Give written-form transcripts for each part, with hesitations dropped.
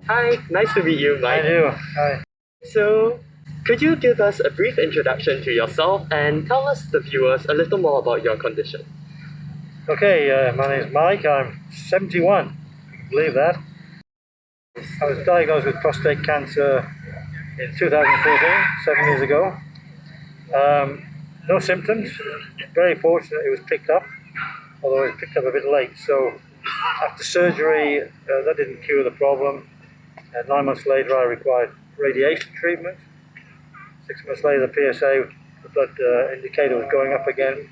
Hi, nice to meet you, I Mike. do. Hi. So, could you give us a brief introduction to yourself and tell us, the viewers, a little more about your condition? Okay, my name is Mike. I'm 71. You can believe that. I was diagnosed with prostate cancer in 2014, 7 years ago. No symptoms. Very fortunate it was picked up, although it was picked up a bit late. So after surgery, that didn't cure the problem. 9 months later, I required radiation treatment. 6 months later, the PSA, the blood indicator was going up again.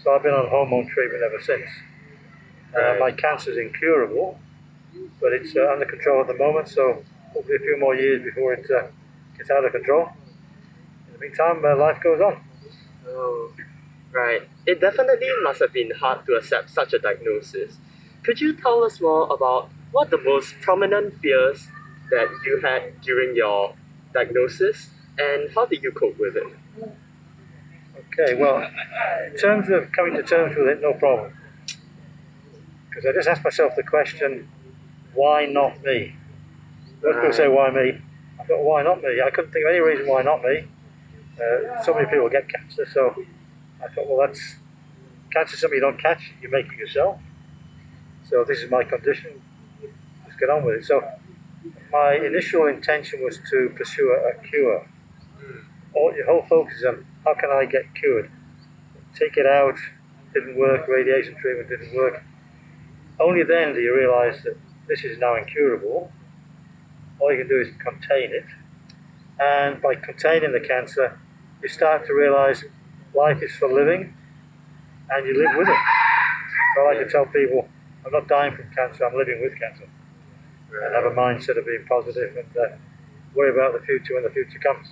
So I've been on hormone treatment ever since. My cancer is incurable, but it's under control at the moment, so hopefully a few more years before it gets out of control. In the meantime, life goes on. Oh, right. It definitely must have been hard to accept such a diagnosis. Could you tell us more about what the most prominent fears that you had during your diagnosis and how did you cope with it? Okay, well, in terms of coming to terms with it, no problem. Because I just asked myself the question, why not me? Most people say, why me? I thought, why not me? I couldn't think of any reason why not me. So many people get cancer, so I thought, well, cancer is something you don't catch, you make it yourself. So this is my condition, let's get on with it. So my initial intention was to pursue a cure. Your whole focus is on how can I get cured. Take it out, didn't work, radiation treatment didn't work. Only then do you realise that this is now incurable. All you can do is contain it. And by containing the cancer, you start to realise life is for living and you live with it. So I like to tell people, I'm not dying from cancer, I'm living with cancer. And have a mindset of being positive and worry about the future when the future comes.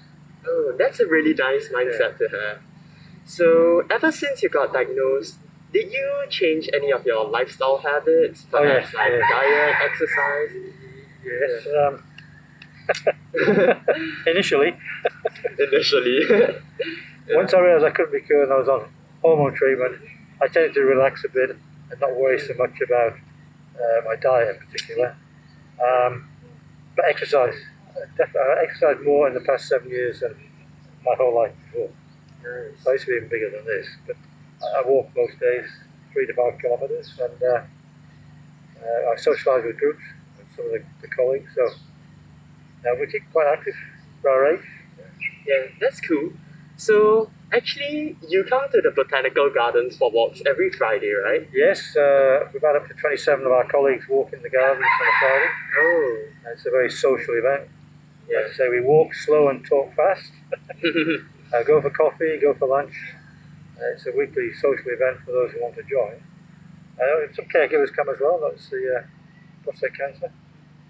Oh, that's a really nice mindset to have. So, ever since you got diagnosed, did you change any of your lifestyle habits? Perhaps Yes, like yes. diet, exercise? Yes. Initially, Initially. once I realised I couldn't be cured and I was on hormone treatment, I tended to relax a bit and not worry so much about my diet in particular. But exercise, I exercised more in the past 7 years than my whole life before. So I used to be even bigger than this, but I walk most days, 3 to 5 kilometres, and I socialise with groups, with some of the colleagues, so we keep quite active for our age. Yeah, that's cool. So, actually, you come to the botanical gardens for walks every Friday, right? Yes, we've had up to 27 of our colleagues walk in the gardens on a Friday. Oh. It's a very social event. Yeah. As I say, we walk slow and talk fast. Go for coffee, go for lunch. It's a weekly social event for those who want to join. Some caregivers come as well. That's the prostate cancer,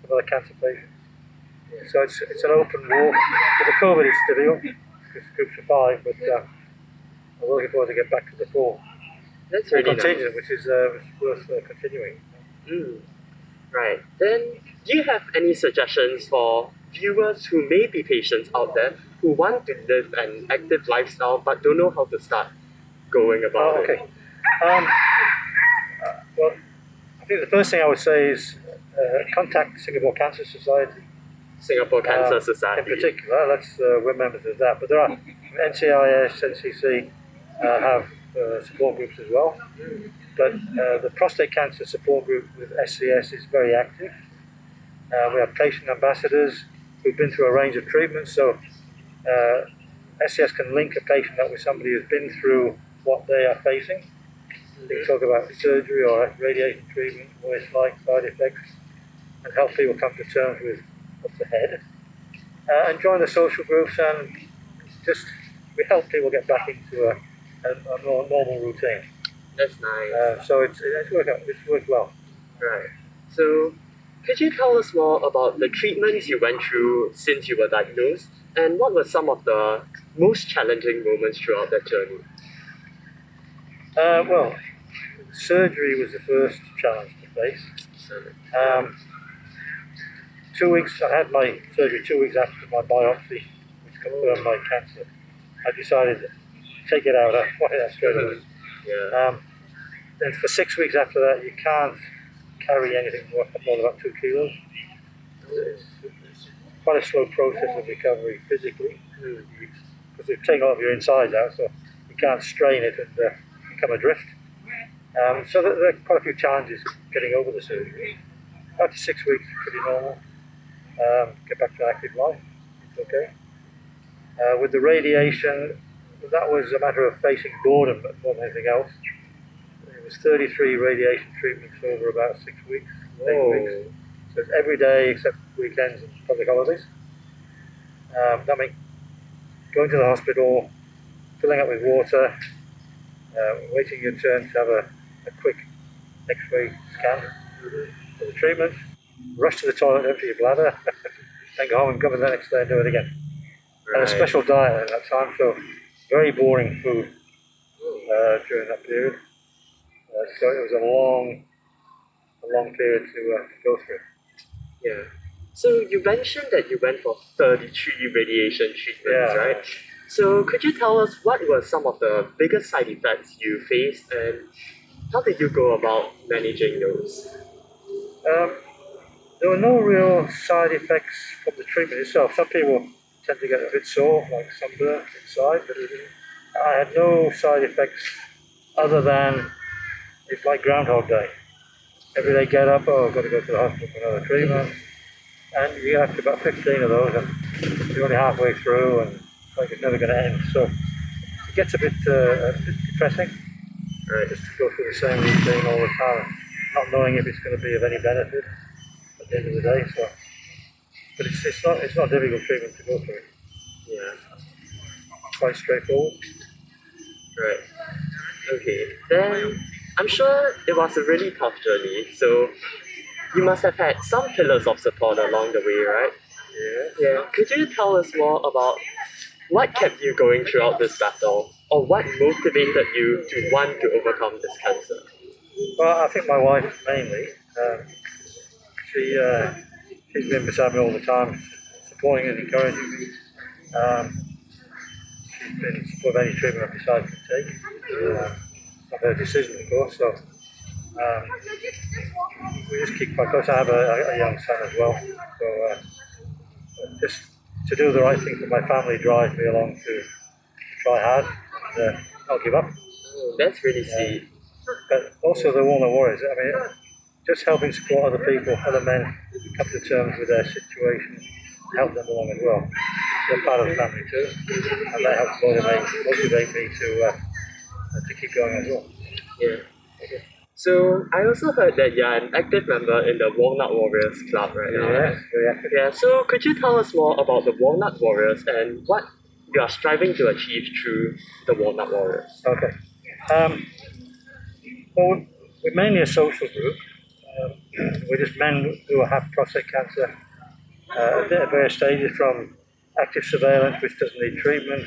some other cancer patients. So it's an open walk. With the COVID, it's difficult because groups of 5, but I'm looking forward to get back to the 4. That's really contingent, nice. which is worth continuing. Mm. Right. Then, do you have any suggestions for viewers who may be patients out there who want to live an active lifestyle but don't know how to start going about Okay. it? Well, I think the first thing I would say is contact Singapore Cancer Society. Singapore Cancer In Society. particular, we're members of that. But there are NCIS, NCC have support groups as well. But the prostate cancer support group with SCS is very active. We have patient ambassadors who've been through a range of treatments. So SCS can link a patient up with somebody who's been through what they are facing. They can talk about surgery or radiation treatment, what it's like, side effects, and help people come to terms with what's ahead. And join the social groups and we help people get back into a more normal routine. That's nice. So it's worked well. Right. So, could you tell us more about the treatments you went through since you were diagnosed, and what were some of the most challenging moments throughout that journey? Well, surgery was the first challenge to face. 2 weeks, I had my surgery 2 weeks after my biopsy, which confirmed my cancer. I decided to take it out. I wanted that straight away. Yeah. Then for 6 weeks after that, you can't carry anything more than about 2 kilos. It's quite a slow process of recovery physically, Hmm. because they've taken all of your insides out, so you can't strain it and become adrift. So there are quite a few challenges getting over the surgery. After 6 weeks, pretty normal. Get back to an active life. It's okay. With the radiation, that was a matter of facing boredom more than anything else. It was 33 radiation treatments over about 6 weeks, 8 weeks. So it's every day except weekends and public holidays. That meant going to the hospital, filling up with water, waiting your turn to have a quick X-ray scan for the treatment, rush to the toilet, empty your bladder, then go home and come in the next day and do it again. Right. And a special diet at that time, so very boring food during that period. So it was a long period to go through. Yeah. So you mentioned that you went for 33 radiation treatments, Yeah. right? So could you tell us what were some of the biggest side effects you faced and how did you go about managing those? There were no real side effects from the treatment itself. Some people tend to get a bit sore, like sunburn inside, but I had no side effects other than it's like Groundhog Day. Every day get up, oh, I've got to go to the hospital for another treatment. And you get up to about 15 of those, and you're only halfway through, and it's like it's never going to end. So it gets a bit depressing, Right. just to go through the same routine all the time, not knowing if it's going to be of any benefit at the end of the day. So, but it's not difficult treatment to go through. Yeah. Quite straightforward. Right. Okay. Then I'm sure it was a really tough journey. So you must have had some pillars of support along the way, right? Yeah. Yeah. Could you tell us more about what kept you going throughout this battle, or what motivated you to want to overcome this cancer? Well, I think my wife mainly. She's been beside me all the time, supporting and encouraging me. Um, she's been supportive of any treatment I decide to take. Not her decision, of course. So we just keep quite close. I have a young son as well, so just to do the right thing for my family drives me along to try hard and not give up. Oh, that's really sweet. But also the Walnut Warriors. I mean, just helping support other people, other men come to terms with their situation, help them along as well. They're part of the family too, and that helps motivate me to keep going as well. Yeah. So I also heard that you're an active member in the Walnut Warriors Club right now. Yes, very active. Yeah. So could you tell us more about the Walnut Warriors and what you are striving to achieve through the Walnut Warriors? Okay. Well, we're mainly a social group. We're just men who have prostate cancer at various stages, from active surveillance, which doesn't need treatment,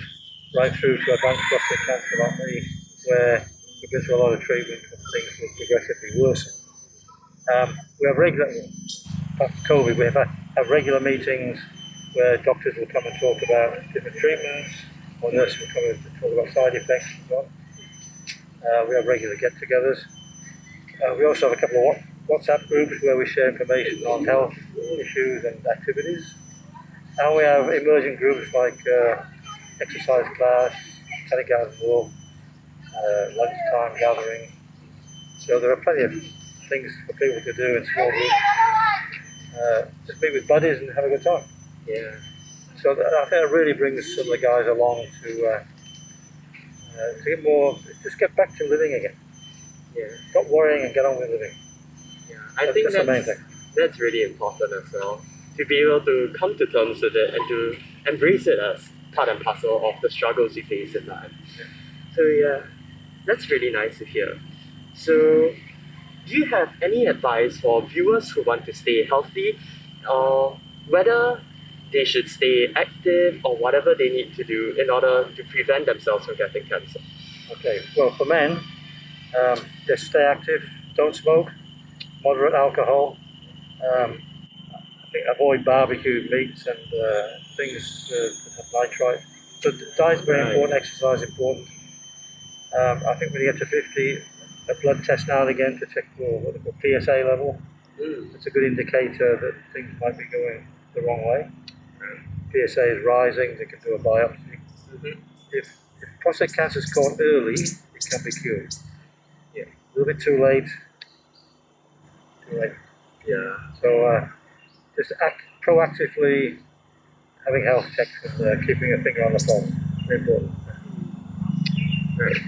right through to advanced prostate cancer like me, where we've been through a lot of treatment and things will progressively worsen. We have regular, after COVID, we have regular meetings where doctors will come and talk about different treatments, or nurses will come and talk about side effects and so on. We have regular get-togethers. We also have a couple of WhatsApp groups where we share information on health issues and activities. And we have emerging groups like exercise class, tennis garden walk, lunchtime gathering. So there are plenty of things for people to do in small groups. Just meet with buddies and have a good time. Yeah. So I think it really brings some of the guys along to get more, just get back to living again. Yeah. Stop worrying and get on with living. Yeah. I think That's the main thing. that's really important as well. To be able to come to terms with it and to embrace it as part and parcel of the struggles you face in life. So yeah, that's really nice to hear. So do you have any advice for viewers who want to stay healthy, or whether they should stay active or whatever they need to do in order to prevent themselves from getting cancer? Okay, well, for men, just stay active, don't smoke, moderate alcohol. I think avoid barbecued meats and things that have nitrite. So diet's very important, exercise important. I think when you get to 50, a blood test now and again to check for what they call PSA level. It's a good indicator that things might be going the wrong way. PSA is rising, they can do a biopsy. If prostate cancer is caught early, it can be cured. Yeah. A little bit too late. Yeah. So just act proactively, having health checks and keeping a finger on the pulse. Very important. Right.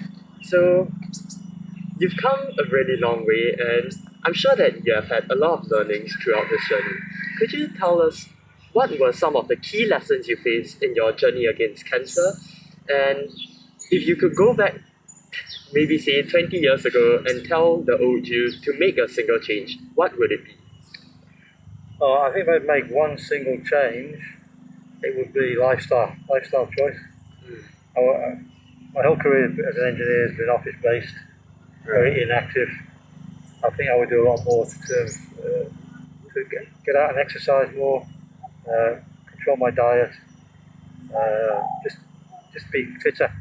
So you've come a really long way, and I'm sure that you have had a lot of learnings throughout this journey. Could you tell us what were some of the key lessons you faced in your journey against cancer? And if you could go back, maybe say 20 years ago, and tell the old you to make a single change, what would it be? I think if I'd make one single change, it would be lifestyle choice. My whole career as an engineer has been office-based, very inactive. I think I would do a lot more to get out and exercise more, control my diet, just be fitter.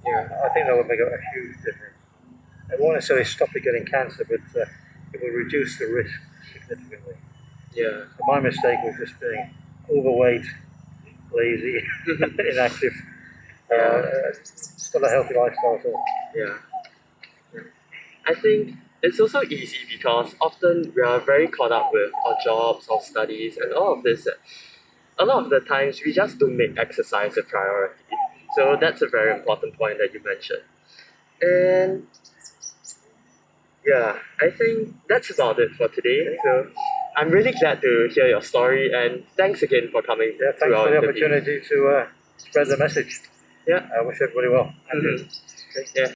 Yeah. I think that would make a huge difference. It won't necessarily stop you getting cancer, but it will reduce the risk significantly. Yeah. So my mistake was just being overweight, lazy, inactive. Still a healthy lifestyle. So. Yeah. I think it's also easy because often we are very caught up with our jobs, our studies, and all of this. A lot of the times we just don't make exercise a priority. So that's a very important point that you mentioned. And yeah, I think that's about it for today. So I'm really glad to hear your story, and thanks again for coming Yeah, to thanks our for the interview. opportunity to spread the message. Yeah. I wish everybody well. Mhm. Yeah.